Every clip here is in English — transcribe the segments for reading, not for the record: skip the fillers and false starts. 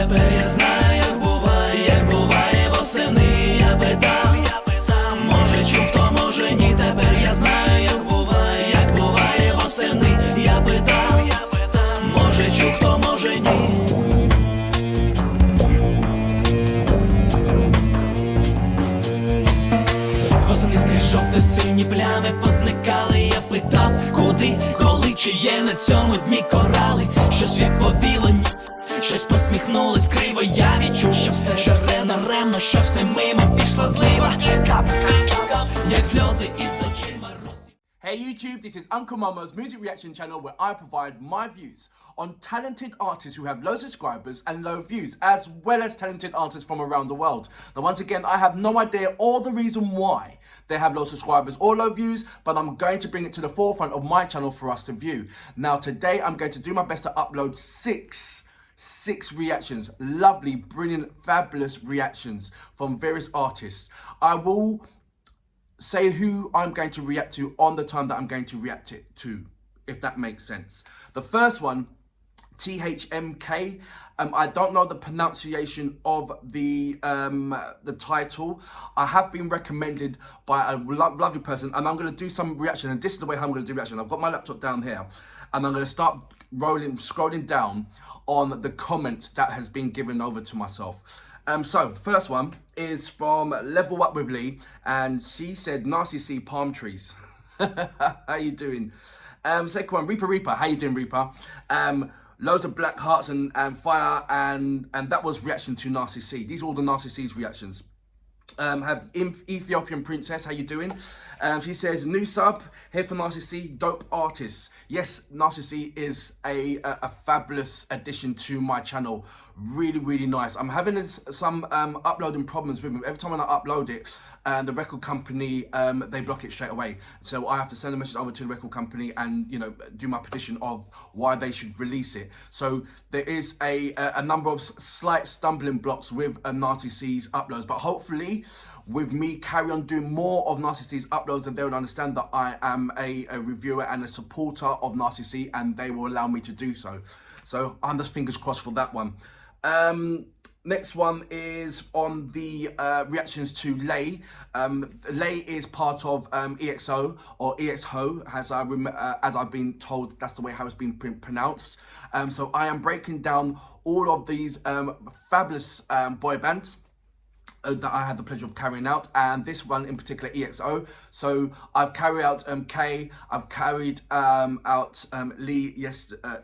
Тепер я знаю, як буває восени. Я питав, може чув, хто, може ні. Тепер я знаю, як буває восени. Я питав, може чув, хто, може ні. Восени скрізь жовто-сині плями позникали. Я питав, куди, коли, чи є на цьому дні корали. Щось відповіло ні, щось посміхнулось криво. Я відчув, що все даремно, що все мимо пішла злива. Як сльози із очима. Hey YouTube, this is Uncle Mama's music reaction channel where I provide my views on talented artists who have low subscribers and low views, as well as talented artists from around the world. Now once again, I have no idea or the reason why they have low subscribers or low views, but I'm going to bring it to the forefront of my channel for us to view. Now today I'm going to do my best to upload six reactions, lovely, brilliant, fabulous reactions from various artists. I will say who I'm going to react to on the time that I'm going to react it to, if that makes sense. The first one, TNMK. I don't know the pronunciation of the title. I have been recommended by a lovely person, and I'm going to do some reaction, and this is the way how I'm going to do reaction. I've got my laptop down here, and I'm going to start scrolling down on the comments that has been given over to myself. So first one is from Level Up with Lee, and she said, "Nasty C palm trees." How you doing? Second one, Reaper. How you doing, Reaper? Loads of black hearts and fire, and that was reaction to Nasty C. These are all the Nasty C's reactions. Have Ethiopian Princess, how you doing? She says, new sub, here for Nasty C, dope artists. Yes, Nasty C is a fabulous addition to my channel. Really, really nice. I'm having some uploading problems with him. Every time when I upload it, the record company, they block it straight away. So I have to send a message over to the record company and, you know, do my petition of why they should release it. So there is a number of slight stumbling blocks with Nasty C's uploads, but hopefully with me carry on doing more of Nasty C's uploads, and they will understand that I am a reviewer and a supporter of Nasty C, and they will allow me to do so. So I'm just fingers crossed for that one. Next one is on the reactions to Lay. Lay is part of EXO or EXO, as I've been told that's the way how it's been pronounced. So I am breaking down all of these fabulous boy bands that I had the pleasure of carrying out, and this one in particular, EXO. So I've carried out K, I've carried out Lee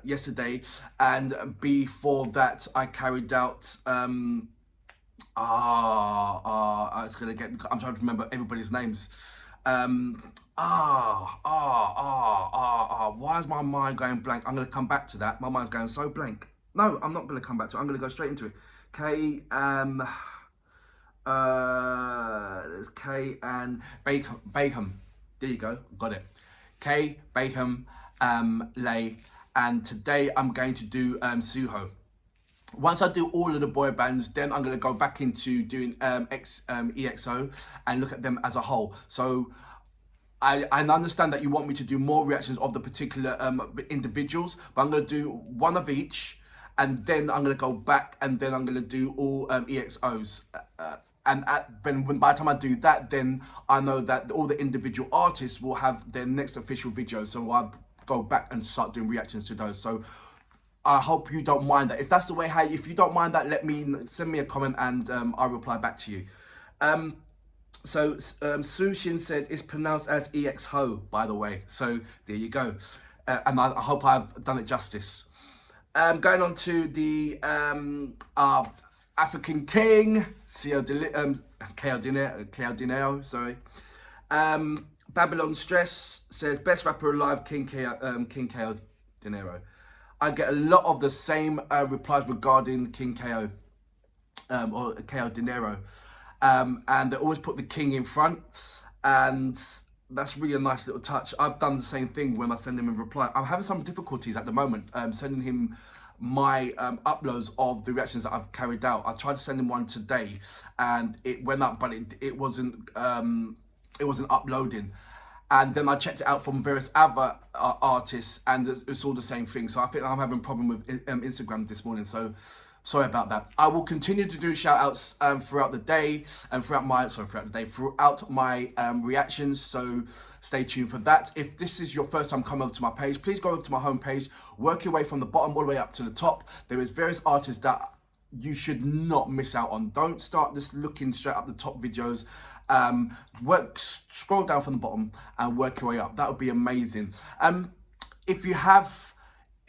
yesterday, and before that I carried out it's gonna get, I'm trying to remember everybody's names. Why is my mind going blank? I'm gonna come back to that. My mind's going so blank. No, I'm not gonna come back to it. I'm gonna go straight into it. K, there's K and Bacon. There you go, got it. K, Bacon, Lay, and today I'm going to do Suho. Once I do all of the boy bands, then I'm going to go back into doing EXO and look at them as a whole. So I understand that you want me to do more reactions of the particular individuals, but I'm going to do one of each, and then I'm going to go back, and then I'm going to do all EXOs. And by the time I do that, then I know that all the individual artists will have their next official video. So I'll go back and start doing reactions to those. So I hope you don't mind that. If that's the way how, if you don't mind that, send me a comment, and I'll reply back to you. Sushin said it's pronounced as EXO, by the way. So there you go. And I hope I've done it justice. Going on to the African King, K.O. Dinero, sorry. Babylon Stress says, best rapper alive, King K.O. Dinero. I get a lot of the same replies regarding King K.O. Or K.O. Dinero. And they always put the king in front, and that's really a nice little touch. I've done the same thing when I send him a reply. I'm having some difficulties at the moment sending him my uploads of the reactions that I've carried out. I tried to send him one today and it went up, but it wasn't uploading. And then I checked it out from various other artists, and it's all the same thing. So I think I'm having a problem with Instagram this morning. So Sorry about that. I will continue to do shout outs throughout the day and throughout my reactions. So stay tuned for that. If this is your first time coming over to my page, please go over to my homepage, work your way from the bottom all the way up to the top. There is various artists that you should not miss out on. Don't start just looking straight up the top videos. Scroll down from the bottom and work your way up. That would be amazing.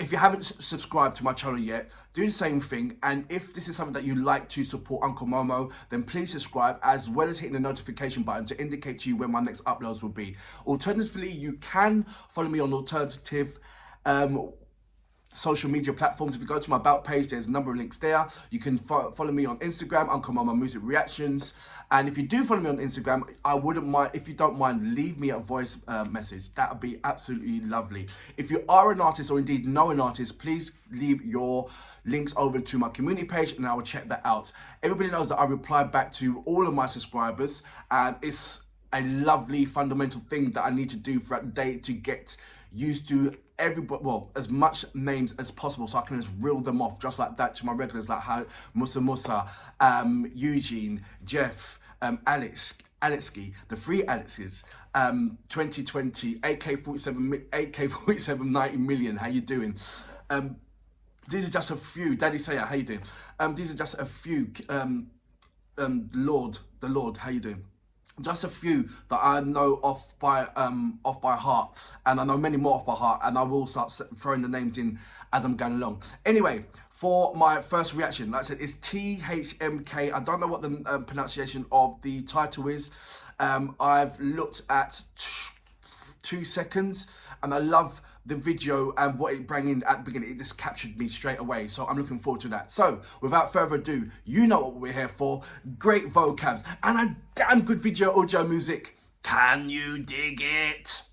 If you haven't subscribed to my channel yet, do the same thing. And if this is something that you like to support Uncle Momo, then please subscribe, as well as hitting the notification button to indicate to you when my next uploads will be. Alternatively, you can follow me on alternative social media platforms. If you go to my About page, there's a number of links there. You can follow me on Instagram, Uncle Momo Music Reactions. And if you do follow me on Instagram, I wouldn't mind, if you don't mind, leave me a voice message. That would be absolutely lovely. If you are an artist or indeed know an artist, please leave your links over to my community page and I will check that out. Everybody knows that I reply back to all of my subscribers, and it's a lovely fundamental thing that I need to do throughout the day to get used to everybody, well, as much names as possible, so I can just reel them off just like that to my regulars, like Musa, Eugene, Jeff, Alexki, the three Alexes, 2020, AK-47, 90 million, how you doing? These are just a few. Daddy Saya, how you doing? These are just a few. The Lord, how you doing? Just a few that I know off by heart, and I know many more off by heart, and I will start throwing the names in as I'm going along. Anyway, for my first reaction, like I said, it's TNMK. I don't know what the pronunciation of the title is. I've looked at 2 seconds, and I love the video and what it brought in at the beginning. It just captured me straight away, so I'm looking forward to that. So without further ado, you know what we're here for. Great vocabs and a damn good video audio music. Can you dig it?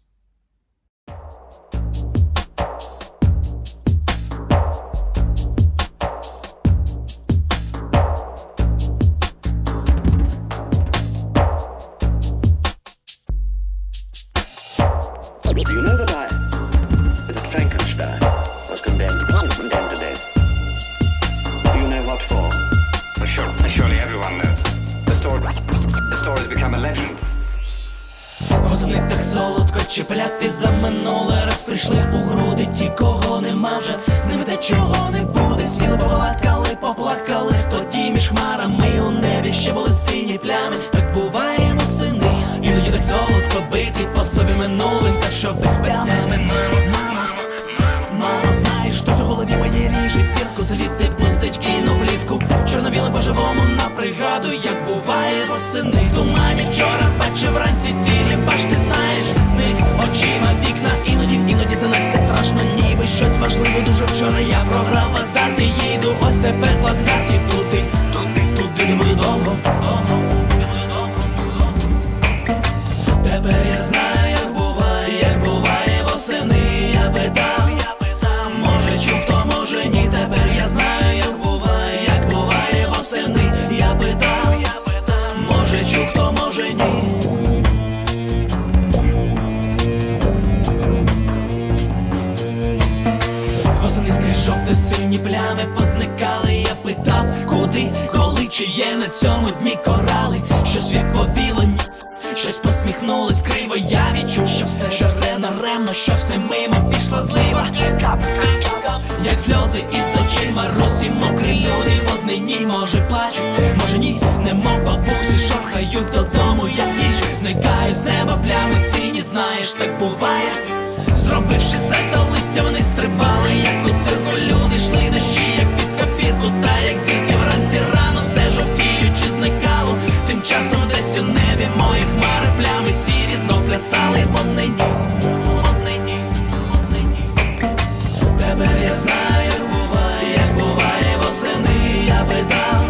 You know that Frankenstein was condemned to death. Do you know what for? Surely everyone knows. The story's become a legend. Восени так солодко чіпляти за минуле. Раз прийшли у груди ті, кого нема вже. З ними те, чого не буде. Сіли, побалакали, поплакали. Тоді між хмарами у небі ще були сині плями. Так буває восени. Іноді так солодко бити по собі минулим. Так що без тями. Мама, знаєш, хтось у голові мені ріже дірку. Звідти пустить кіно плівку. Чорно-біле по-живому на пригаду, як буває восени. В тумані вчора, ввечері, вранці сірі башти, знаєш, з них очима вікна. Іноді зненацька страшно, ніби щось важливе. Дуже вчора я програв в азарті. Їду ось тепер плацкарті. Туди не буду довго. Тепер я знаю, як буває восени. Я питав, може чув, хто, може ні. Тепер я знаю, як буває восени. Я питав, може чув, хто, може ні. Восени скрізь жовто-сині плями позникали. Я питав, куди, коли, чи є на цьому дні корали. Що світ побілені, щось посміхнулось криво. Я відчув, що все наремно, що все мимо, пішла злива. Як сльози із очима, русі мокрі люди в однині. Може плачуть, може ні, немов бабусі шорхають додому, як ніч. Зникають з неба плями сині, знаєш, так буває. Зробивши сальто листя, вони стрибали, як у цирку. Люди йшли дощі, як під копірку. Та як зірки вранці рано все жовтіючи зникало. Тим часом десь у небі мої хмари плями сірі знов плясали в однині. Тепер я знаю, як буває восени. Я питав,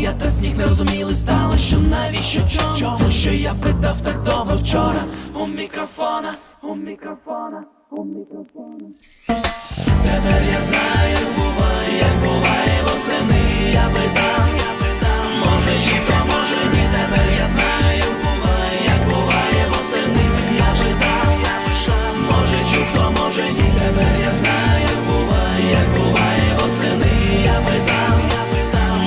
я та сніг не розуміли стало, що навіщо чому, що я питав так довго вчора у мікрофона. Тепер я знаю, як буває восени, я питав, може жінка, може ні, тепер я знаю, як буває восени, я питав, може чухто, може ні, тепер я знаю, як буває восени, я питав,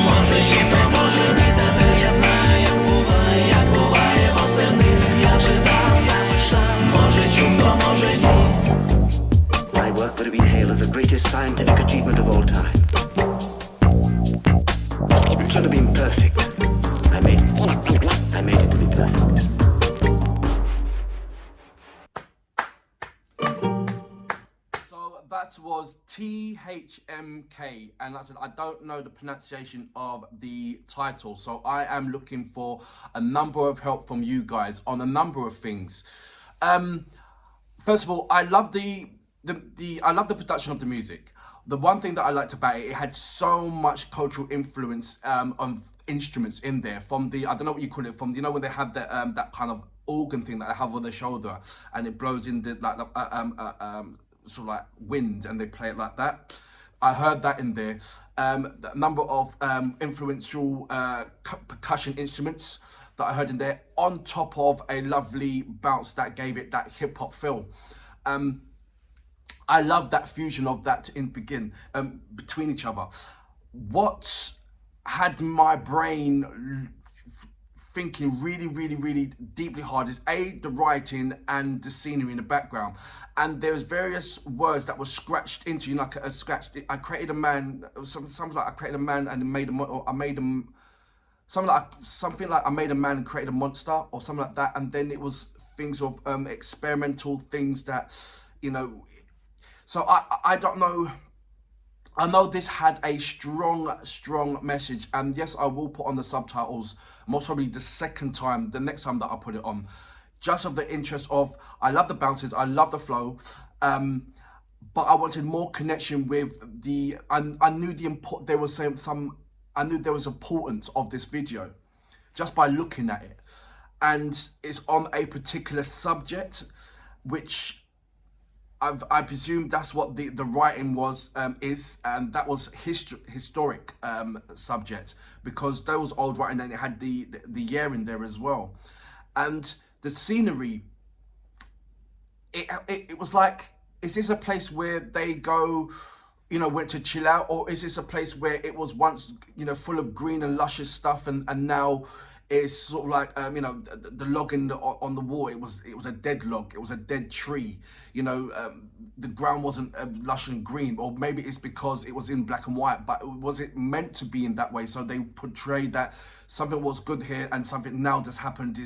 може жінка, може ні, тепер я знаю, як буває восени, я питав, може чухто, може ні. My work would have been hailed as the greatest scientific achievement of all time. It should have been perfect. I made it to be perfect. So that was TNMK, and that's it. I don't know the pronunciation of the title, so I am looking for a number of help from you guys on a number of things. First of all, I love the production of the music. The one thing that I liked about it, it had so much cultural influence on instruments in there. From the, I don't know what you call it, from the, you know when they have that that kind of organ thing that they have on their shoulder, and it blows in the like sort of like wind, and they play it like that. I heard that in there. A number of influential percussion instruments that I heard in there, on top of a lovely bounce that gave it that hip hop feel. I love that fusion of that between each other. What had my brain thinking really deeply hard is the writing and the scenery in the background, and there's various words that were scratched into you, like I created a man, something like I created a man and made I made him. Something like I made a man and created a monster, or something like that, and then it was things of experimental things that, you know. So I don't know. I know this had a strong message, and yes, I will put on the subtitles most probably the next time that I put it on, just of the interest of, I love the bounces, I love the flow, but I wanted more connection with the. I knew there was I knew there was importance of this video just by looking at it, and it's on a particular subject, which I presume that's what the writing was is, and that was historic subject, because there was old writing and it had the year in there as well, and the scenery. It was like, is this a place where they go, you know, went to chill out, or is this a place where it was once, you know, full of green and luscious stuff, and now it's sort of like you know, the log on the wall, it was a dead log, it was a dead tree, you know, the ground wasn't lush and green, or maybe it's because it was in black and white, but was it meant to be in that way? So they portrayed that something was good here and something now just happened.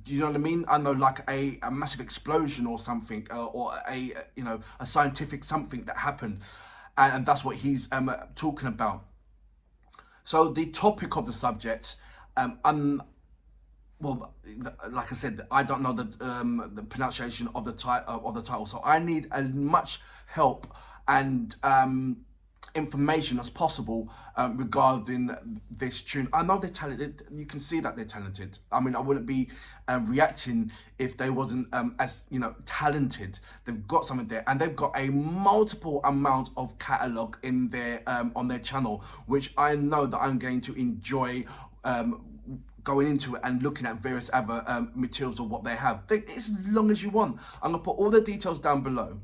Do you know what I mean? I know, like a massive explosion or something, or a you know, a scientific something that happened, and that's what he's talking about. So the topic of the subject, well, like I said, I don't know the pronunciation of the title, so I need as much help and information as possible regarding this tune. I know they're talented. You can see that they're talented. I mean, I wouldn't be reacting if they wasn't as, you know, talented. They've got something there, and they've got a multiple amount of catalog in their on their channel, which I know that I'm going to enjoy going into it and looking at various other materials of what they have. It's as long as you want. I'm gonna put all the details down below.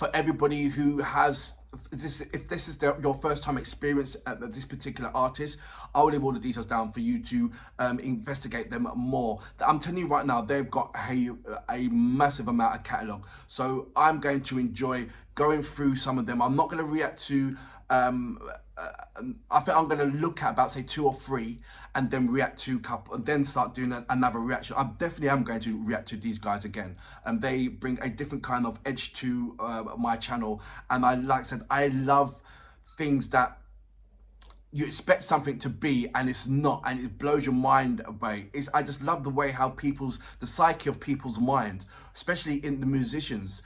For everybody who has, if this is your first time experience at this particular artist, I will leave all the details down for you to investigate them more. I'm telling you right now, they've got a massive amount of catalogue. So I'm going to enjoy going through some of them. I'm not going to react to, I think I'm going to look at about, say, 2 or 3, and then react to a couple, and then start doing another reaction. I definitely am going to react to these guys again, and they bring a different kind of edge to my channel. And like I said, I love things that you expect something to be and it's not, and it blows your mind away. I just love the way how the psyche of people's mind, especially in the musicians,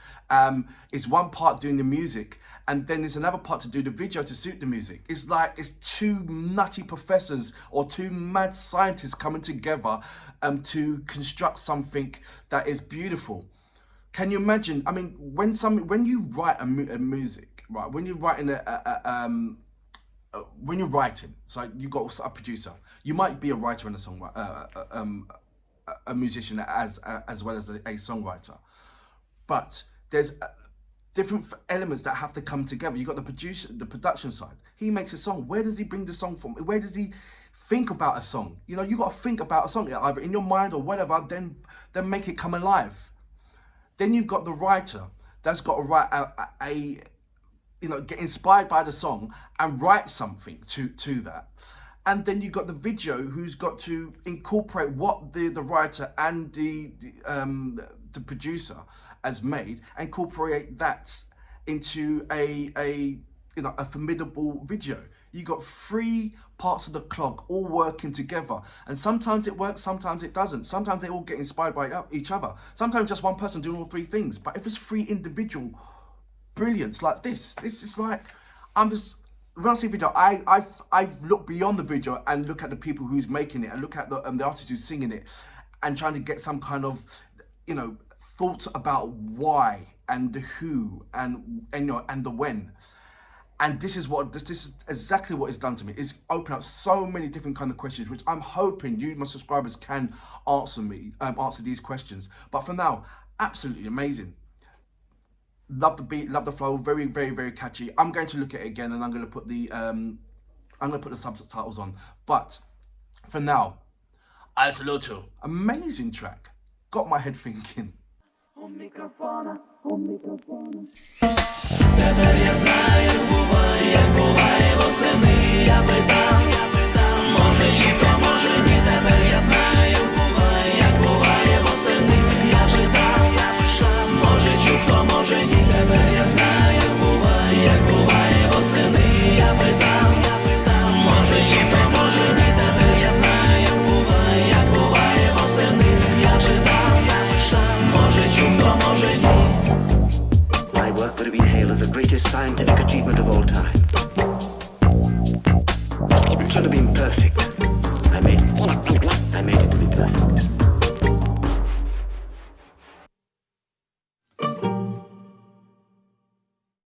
is one part doing the music and then there's another part to do the video to suit the music. It's like it's two nutty professors or two mad scientists coming together to construct something that is beautiful. Can you imagine? I mean, when you write a music, right? When you're writing when you're writing, so you got a producer. You might be a writer and a songwriter, a musician as well as a songwriter, but there's different elements that have to come together. You got the production side. He makes a song. Where does he bring the song from? Where does he think about a song? You know, you got to think about a song either in your mind or whatever. Then make it come alive. Then you've got the writer that's got to write a get inspired by the song and write something to that. And then you've got the video who's got to incorporate what the writer and the producer has made, incorporate that into a formidable video. You got three parts of the clog all working together, and sometimes it works, sometimes it doesn't. Sometimes they all get inspired by each other. Sometimes just one person doing all three things. But if it's three individual brilliance like this is like, when I see video, I've looked beyond the video and look at the people who's making it and look at the artist who's singing it and trying to get some kind of thought about why and the who and the when. And this is exactly what it's done to me. It's opened up so many different kind of questions, which I'm hoping you, my subscribers, can answer these questions. But for now, absolutely amazing. Love the beat, love the flow, very, very, very catchy. I'm going to look at it again and I'm going to put the subtitles on. But for now, I salute you. Amazing track. Got my head thinking. Тепер я знаю, буває, як буває восени. Я питав, може чи хто, може ні. Тепер я знаю, буває, як буває восени. Я питав, може чи хто, може ні. Тепер я знаю, буває, як буває восени. Я питав, може чи хто, може ні. Тепер я знаю, буває, як буває восени. Я питав, може чи хто, може ні. My work would have been hailed as the greatest scientific achievement of all time. It should have been perfect. I made it to be perfect.